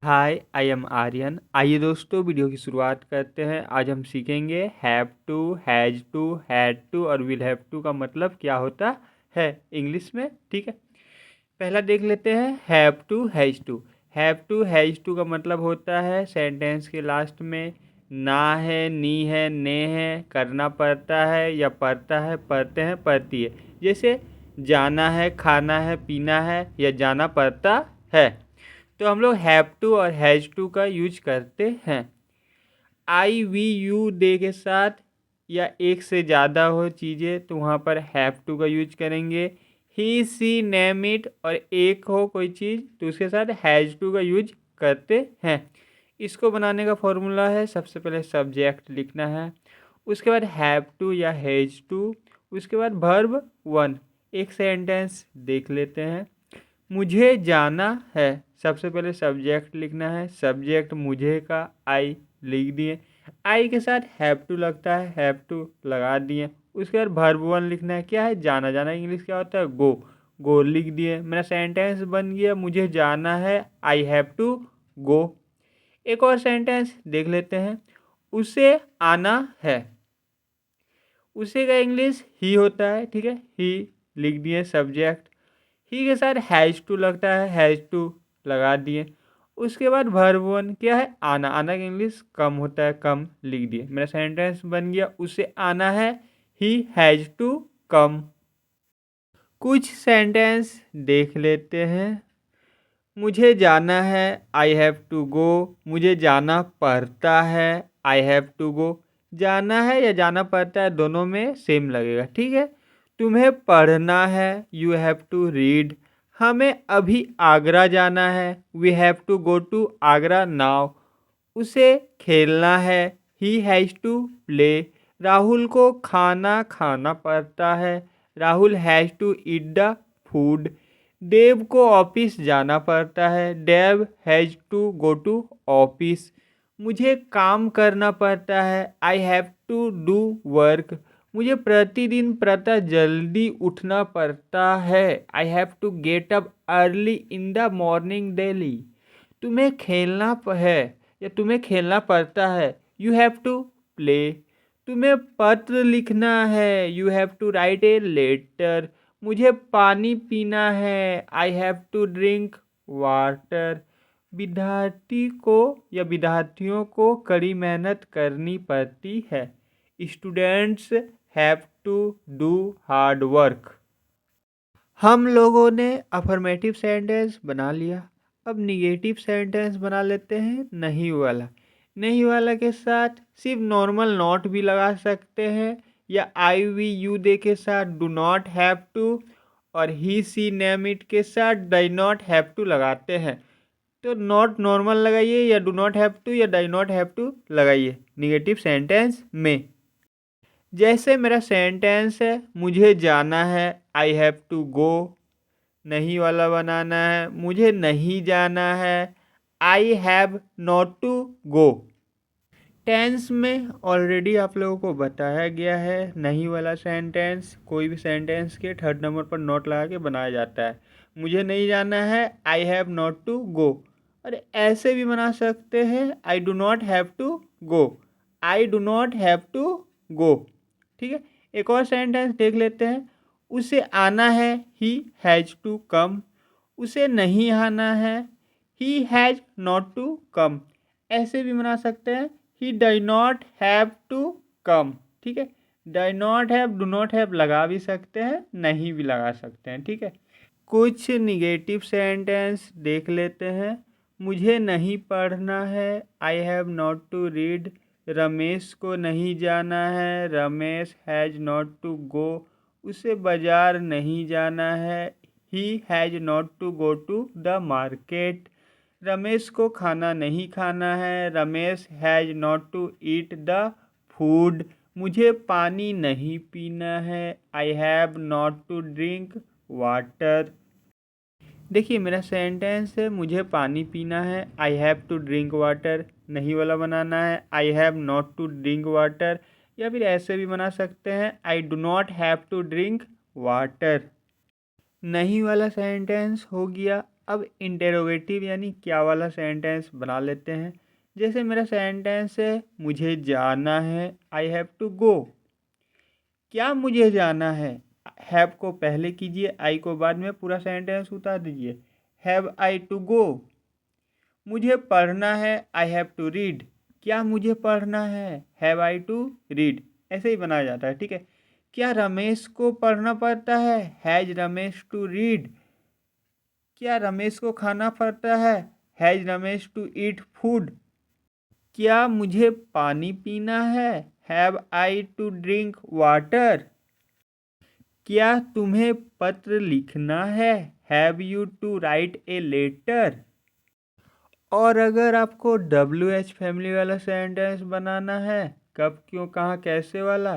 Hi I am Aryan. आइए दोस्तों video की शुरुआत करते हैं। आज हम सीखेंगे have to, has to, had to और विल हैव टू का मतलब क्या होता है इंग्लिश में। ठीक है, पहला देख लेते हैं have to has to. Have to has to का मतलब होता है सेंटेंस के लास्ट में ना है, नी है, ने है, करना पड़ता है या पड़ता है, पढ़ते हैं, पड़ती है। जैसे जाना है, खाना है, पीना है या जाना पड़ता है। तो हम लोग हैव टू और हैज टू का यूज करते हैं। आई वी यू दे के साथ या एक से ज़्यादा हो चीज़ें तो वहाँ पर हैव टू का यूज करेंगे। ही सी नेम इट और एक हो कोई चीज़ तो उसके साथ हैज टू का यूज करते हैं। इसको बनाने का फॉर्मूला है, सबसे पहले सब्जेक्ट लिखना है, उसके बाद हैव टू या हैज टू, उसके बाद वर्ब वन। एक सेंटेंस देख लेते हैं। मुझे जाना है, सबसे पहले सब्जेक्ट लिखना है, सब्जेक्ट मुझे का आई लिख दिए, आई के साथ हैव टू लगता है, हैव टू लगा दिए। उसके बाद वर्ब वन लिखना है, क्या है, जाना। जाना इंग्लिश क्या होता है, गो। गो लिख दिए, मेरा सेंटेंस बन गया, मुझे जाना है, आई हैव टू गो। एक और सेंटेंस देख लेते हैं, उसे आना है। उसे का इंग्लिश ही होता है, ठीक है, ही लिख दिए सब्जेक्ट, ही के साथ हैज टू लगता है, हैज टू लगा दिए। उसके बाद वर्ब वन क्या है, आना। आना का इंग्लिश कम होता है, कम लिख दिए। मेरा सेंटेंस बन गया, उसे आना है, ही हैज टू कम। कुछ सेंटेंस देख लेते हैं। मुझे जाना है, आई हैव टू गो। मुझे जाना पड़ता है, आई हैव टू गो। जाना है या जाना पड़ता है दोनों में सेम लगेगा, ठीक है। तुम्हें पढ़ना है, यू हैव टू रीड। हमें अभी आगरा जाना है, we have to go to Agra now. उसे खेलना है, he has to play. Rahul को खाना खाना पड़ता है, Rahul has to eat the food. Dev को ऑफिस जाना पड़ता है, Dev has to go to office. मुझे काम करना पड़ता है, I have to do work. मुझे प्रतिदिन प्रातः जल्दी उठना पड़ता है, I have to get up early in the morning daily. तुम्हें खेलना है या तुम्हें खेलना पड़ता है, यू हैव टू प्ले। तुम्हें पत्र लिखना है, you have to write a letter. मुझे पानी पीना है, I have to drink water. विद्यार्थी को या विद्यार्थियों को कड़ी मेहनत करनी पड़ती है, students have to do hard work. हम लोगों ने अफर्मेटिव सेंटेंस बना लिया। अब निगेटिव सेंटेंस बना लेते हैं, नहीं वाला। नहीं वाला के साथ सिर्फ नॉर्मल नॉट भी लगा सकते हैं या आई वी यू दे के साथ डू नॉट हैव टू और ही सी नेम इट के साथ डाई नॉट हैव टू लगाते हैं। तो नॉट नॉर्मल लगाइए या डू नॉट हैव टू या डाई नॉट हैव टू लगाइए निगेटिव सेंटेंस में। जैसे मेरा सेंटेंस है, मुझे जाना है, आई हैव टू गो। नहीं वाला बनाना है, मुझे नहीं जाना है, I have not to go. Tense में ऑलरेडी आप लोगों को बताया गया है, नहीं वाला सेंटेंस कोई भी सेंटेंस के थर्ड नंबर पर नॉट लगा के बनाया जाता है। मुझे नहीं जाना है, I have not to go. और ऐसे भी बना सकते हैं, I do not have to go, I do not have to go. ठीक है, एक और सेंटेंस देख लेते हैं। उसे आना है, ही हैज़ टू कम। उसे नहीं आना है, he has not to come. ऐसे भी बना सकते हैं, he does not have to come. ठीक है, does not have, do not have लगा भी सकते हैं, नहीं भी लगा सकते हैं। ठीक है, कुछ निगेटिव सेंटेंस देख लेते हैं। मुझे नहीं पढ़ना है, I have not to read. Ramesh को नहीं जाना है, Ramesh has not to go. उसे बाजार नहीं जाना है, he has not to go to the market. Ramesh को खाना नहीं खाना है, Ramesh has not to eat the food. मुझे पानी नहीं पीना है, I have not to drink water. देखिए मेरा सेंटेंस है, मुझे पानी पीना है, I have to drink water. नहीं वाला बनाना है, I have not to drink water. या फिर ऐसे भी बना सकते हैं, I do not have to drink water. नहीं वाला सेंटेंस हो गया, अब इंटेरोगेटिव यानी क्या वाला सेंटेंस बना लेते हैं। जैसे मेरा सेंटेंस है मुझे जाना है, आई हैव टू गो। क्या मुझे जाना है, हैव को पहले कीजिए, आई को बाद में, पूरा सेंटेंस उतार दीजिए। Have I to go. मुझे पढ़ना है, आई हैव टू रीड। क्या मुझे पढ़ना है, हैव आई टू रीड। ऐसे ही बनाया जाता है, ठीक है। क्या रमेश को पढ़ना पड़ता है, हैज रमेश टू रीड। क्या रमेश को खाना पड़ता है, has Ramesh to eat food. क्या मुझे पानी पीना है, have I to drink water. क्या तुम्हें पत्र लिखना है, have you to write a letter. और अगर आपको WH फैमिली वाला सेंटेंस बनाना है, कब क्यों कहाँ कैसे वाला,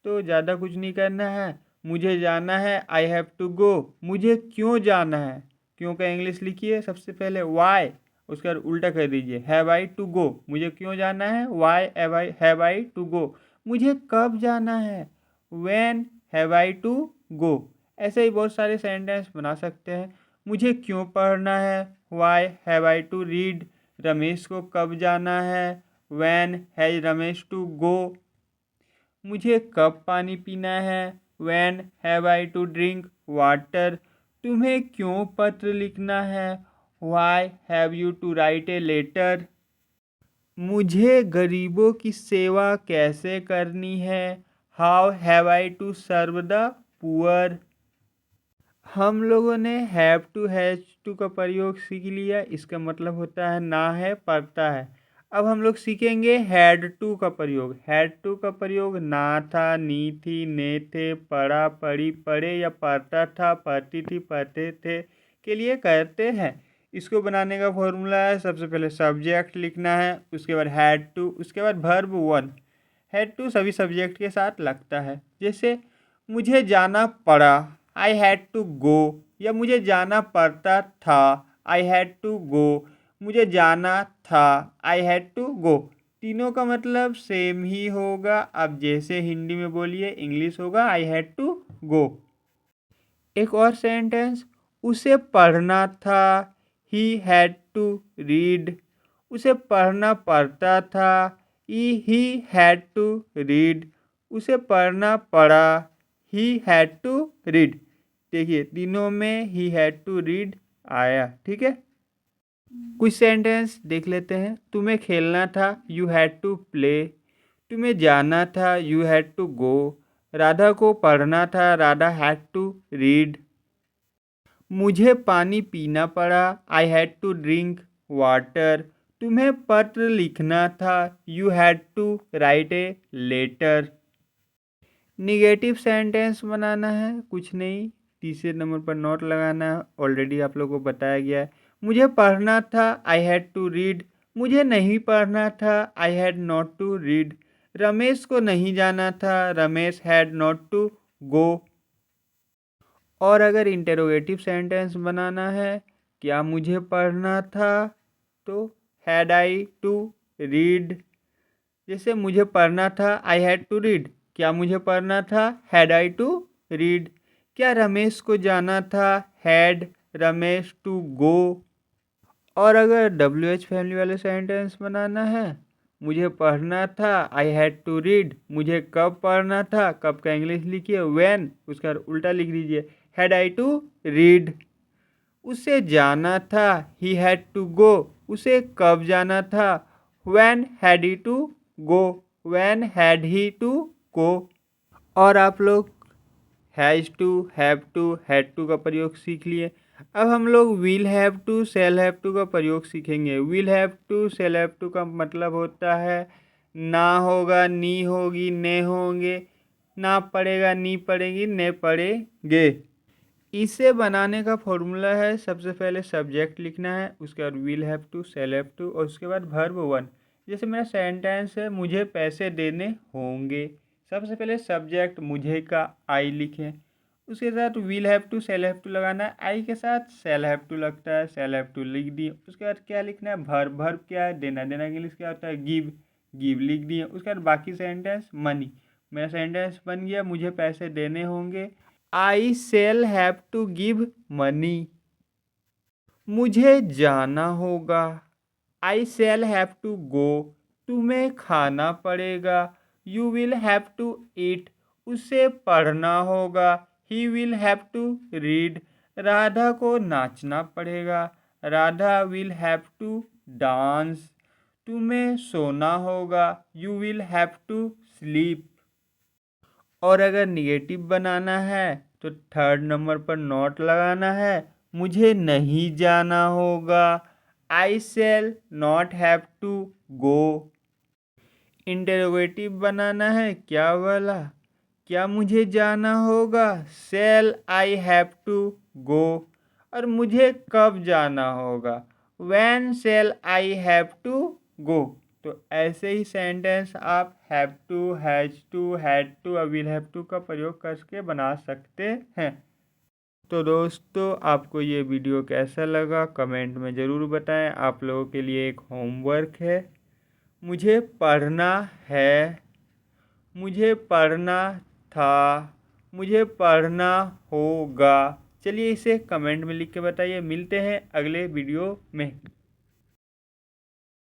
तो ज़्यादा कुछ नहीं करना है। मुझे जाना है, आई हैव टू गो। मुझे क्यों जाना है, क्यों का इंग्लिश लिखिए सबसे पहले वाई, उसके बाद उल्टा कर दीजिए हैव आई टू गो। मुझे क्यों जाना है, why have I to go. मुझे कब जाना है, when have I to go. ऐसे ही बहुत सारे सेंटेंस बना सकते हैं। मुझे क्यों पढ़ना है, why have I to read. Ramesh को कब जाना है, when has Ramesh to go. मुझे कब पानी पीना है, when have I to drink water. तुम्हें क्यों पत्र लिखना है, why have you to write a letter. मुझे गरीबों की सेवा कैसे करनी है, how have I to serve the poor. हम लोगों ने हैव टू हैज टू का प्रयोग सीख लिया। इसका मतलब होता है ना है, पढ़ता है। अब हम लोग सीखेंगे हैड टू का प्रयोग। हैड टू का प्रयोग ना था, नी थी, ने थे, पढ़ा, पढ़ी, पढ़े या पढ़ता था, पढ़ती थी, पढ़ते थे के लिए करते हैं। इसको बनाने का फॉर्मूला है, सबसे पहले सब्जेक्ट लिखना है, उसके बाद हैड टू, उसके बाद वर्ब वन। हैड टू सभी सब्जेक्ट के साथ लगता है। जैसे मुझे जाना पड़ा, आई हैड टू गो, या मुझे जाना पड़ता था, आई हैड टू गो। मुझे जाना था, आई हैड टू गो। तीनों का मतलब सेम ही होगा। अब जैसे हिंदी में बोलिए, इंग्लिश होगा आई हैड टू गो। एक और सेंटेंस, उसे पढ़ना था, ही हैड टू रीड। उसे पढ़ना पड़ता था, ही हैड टू रीड। उसे पढ़ना पड़ा, ही हैड टू रीड। देखिए तीनों में ही हैड टू रीड आया, ठीक है। कुछ सेंटेंस देख लेते हैं। तुम्हें खेलना था, यू हैड टू प्ले। तुम्हें जाना था, you had to go. Radha को पढ़ना था, राधा हैड टू रीड। मुझे पानी पीना पड़ा, I had to drink water. तुम्हें पत्र लिखना था, you had to write a letter. Negative sentence बनाना है, कुछ नहीं, तीसरे नंबर पर नोट लगाना है। ऑलरेडी आप लोगों को बताया गया है। मुझे पढ़ना था, आई हैड टू रीड। मुझे नहीं पढ़ना था, I had not to read. Ramesh को नहीं जाना था, Ramesh had not to go. और अगर इंटेरोगेटिव सेंटेंस बनाना है, क्या मुझे पढ़ना था, तो हैड आई टू रीड। जैसे मुझे पढ़ना था, आई हैड टू रीड। क्या मुझे पढ़ना था, हैड आई टू रीड। क्या रमेश को जाना था, हैड रमेश टू गो। और अगर WH फैमिली वाले सेंटेंस बनाना है, मुझे पढ़ना था, आई हैड टू रीड। मुझे कब पढ़ना था, कब का इंग्लिश लिखिए व्हेन, उसका उल्टा लिख दीजिए हैड आई टू रीड। उसे जाना था, ही हैड टू गो। उसे कब जाना था, when had he to go. When had he to go. और आप लोग has to, have to, had to का प्रयोग सीख लिए। अब हम लोग will have to, shall have to का प्रयोग सीखेंगे। Will have to, shall have to का मतलब होता है ना होगा, नी होगी, ने होंगे। ना पड़ेगा, नी पड़ेगी, ने पड़ेंगे। इसे बनाने का फॉर्मूला है, सबसे पहले सब्जेक्ट लिखना है, उसके बाद will have to, shall have to, और उसके बाद वर्ब वन। जैसे मेरा सेंटेंस है, मुझे पैसे देने होंगे। सबसे पहले सब्जेक्ट मुझे का आई लिखें, उसके साथ will have to, shall have to लगाना है। आई के साथ शैल हैव टू लगता है, शैल हैव टू लिख दिए। उसके बाद क्या लिखना है, वर्ब। वर्ब क्या है, देना। देना के लिए क्या होता है, गिव। गिव लिख दिए। उसके बाद बाकी सेंटेंस मनी। मेरा सेंटेंस बन गया, मुझे पैसे देने होंगे, I shall have to give money. मुझे जाना होगा। I shall have to go. तुम्हें खाना पड़ेगा। You will have to eat. उसे पढ़ना होगा। He will have to read. Radha को नाचना पड़ेगा। Radha will have to dance. तुम्हें सोना होगा। You will have to sleep. और अगर निगेटिव बनाना है तो थर्ड नंबर पर नॉट लगाना है। मुझे नहीं जाना होगा। I shall not have to go. Interrogative बनाना है क्या वाला? क्या मुझे जाना होगा? Shall I have to go. और मुझे कब जाना होगा? When shall I have to go. तो ऐसे ही सेंटेंस आप have to, has to, had to और विल हैव टू का प्रयोग करके बना सकते हैं। तो दोस्तों, आपको ये वीडियो कैसा लगा कमेंट में ज़रूर बताएं। आप लोगों के लिए एक होमवर्क है। मुझे पढ़ना है। मुझे पढ़ना था। मुझे पढ़ना होगा। चलिए इसे कमेंट में लिख के बताइए। मिलते हैं अगले वीडियो में।